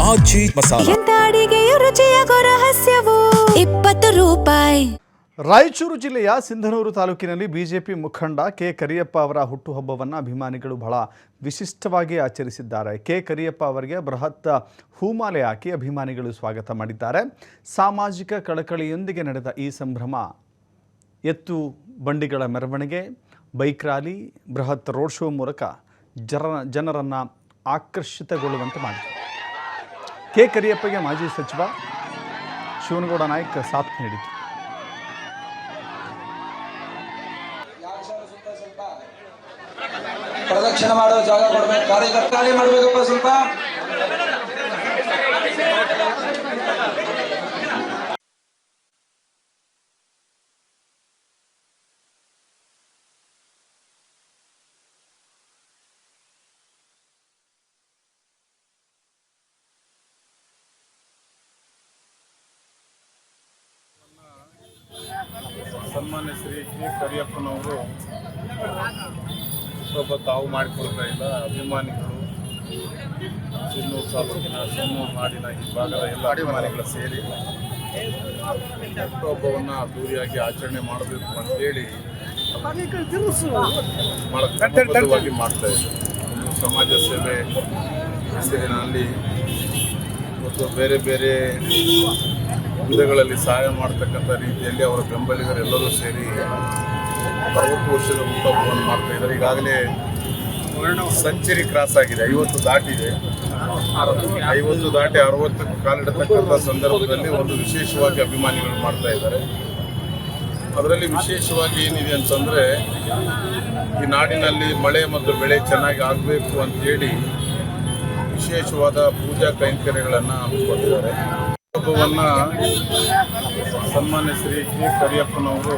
ಆಜಿ ಮಸಾಲ. ಎಂತ ಅಡಿಗೆಯ ರುಚಿಯಾಗೋ ರಹಸ್ಯವು 20 ರೂಪಾಯಿ. ರಾಯಚೂರು ಜಿಲ್ಲೆಯ ಸಿಂಧನೂರು ತಾಲೂಕಿನಲ್ಲಿ ಬಿಜೆಪಿ ಮುಖಂಡ ಕೆ ಕರಿಯಪ್ಪ ಅವರ ಹುಟ್ಟುಹಬ್ಬವನ್ನು ಅಭಿಮಾನಿಗಳು ಬಹಳ ವಿಶಿಷ್ಟವಾಗಿ ಆಚರಿಸಿದ್ದಾರೆ. ಕೆ ಕರಿಯಪ್ಪ ಅವರಿಗೆ ಬೃಹತ್ ಹೂಮಾಲೆ ಹಾಕಿ ಅಭಿಮಾನಿಗಳು ಸ್ವಾಗತ ಮಾಡಿದ್ದಾರೆ. ಸಾಮಾಜಿಕ ಕಳಕಳಿಯೊಂದಿಗೆ ನಡೆದ ಈ ಸಂಭ್ರಮ ಎತ್ತು ಬಂಡಿಗಳ ಮೆರವಣಿಗೆ, ಬೈಕ್ ರ್ಯಾಲಿ, ಬೃಹತ್ ರೋಡ್ ಶೋ ಮೂಲಕ ಜನರನ್ನು ಆಕರ್ಷಿತಗೊಳ್ಳುವಂತೆ ಮಾಡಿತು. ಕೆ ಕರಿಯಪ್ಪಗೆ ಮಾಜಿ ಸಚಿವ ಶಿವನಗೌಡ ನಾಯ್ಕ ಸಾಥ್ ನೀಡಿತು. ಪ್ರದಕ್ಷಿಣೆ ಮಾಡೋ ಜಾಗ ಕೊಡ್ಬೇಕು, ಕಾರ್ಯಕರ್ತರೇ ಮಾಡ್ಬೇಕಪ್ಪ ಸ್ವಲ್ಪ. ಸನ್ಮಾನ್ಯ ಶ್ರೀ ಕೆ ಕರಿಯಪ್ಪನವರು ಸ್ವಲ್ಪ ತಾವು ಮಾಡಿಕೊಡ್ತಾ ಇಲ್ಲ. ಅಭಿಮಾನಿಗಳು ಸಿನ್ನೂರು ತಾಲೂಕಿನ ಸಿನ್ನೂರು ನಾಡಿನ ಈ ಭಾಗದ ಎಲ್ಲ ಅಭಿಮಾನಿಗಳು ಸೇರಿ ಹುಟ್ಟುಹಬ್ಬವನ್ನು ಅದ್ದೂರಿಯಾಗಿ ಆಚರಣೆ ಮಾಡಬೇಕು ಅಂತೇಳಿ ಬದ್ಧವಾಗಿ ಮಾಡ್ತಾ ಇದ್ದಾರೆ. ಒಂದು ಸಮಾಜ ಸೇವೆ ಹೆಸರಿನಲ್ಲಿ ಮತ್ತು ಬೇರೆ ಬೇರೆ ಹುದ್ದೆಗಳಲ್ಲಿ ಸಹಾಯ ಮಾಡ್ತಕ್ಕಂಥ ರೀತಿಯಲ್ಲಿ ಅವರ ಬೆಂಬಲಿಗರೆಲ್ಲರೂ ಸೇರಿ 60 ವರ್ಷದ ಹುಟ್ಟುಹಬ್ಬವನ್ನು ಮಾಡ್ತಾ ಇದ್ದಾರೆ. ಈಗಾಗಲೇ ಸೆಂಚುರಿ ಕ್ರಾಸ್ ಆಗಿದೆ, 50 ದಾಟಿದೆ. 50 ದಾಟಿ 60ಕ್ಕೆ ಕಾಲಿಡತಕ್ಕಂಥ ಸಂದರ್ಭದಲ್ಲಿ ಒಂದು ವಿಶೇಷವಾಗಿ ಅಭಿಮಾನಿಗಳು ಮಾಡ್ತಾ ಇದ್ದಾರೆ. ಅದರಲ್ಲಿ ವಿಶೇಷವಾಗಿ ಏನಿದೆ ಅಂತಂದರೆ, ಈ ನಾಡಿನಲ್ಲಿ ಮಳೆ ಮತ್ತು ಬೆಳೆ ಚೆನ್ನಾಗಿ ಆಗಬೇಕು ಅಂತೇಳಿ ವಿಶೇಷವಾದ ಪೂಜಾ ಕೈಂಕರ್ಯಗಳನ್ನು ಹಮ್ಮಿಕೊಂಡಿದ್ದಾರೆ. ಹಬ್ಬವನ್ನು ಸನ್ಮಾನ್ಯ ಶ್ರೀ ಕೆ ಕರಿಯಪ್ಪನವರು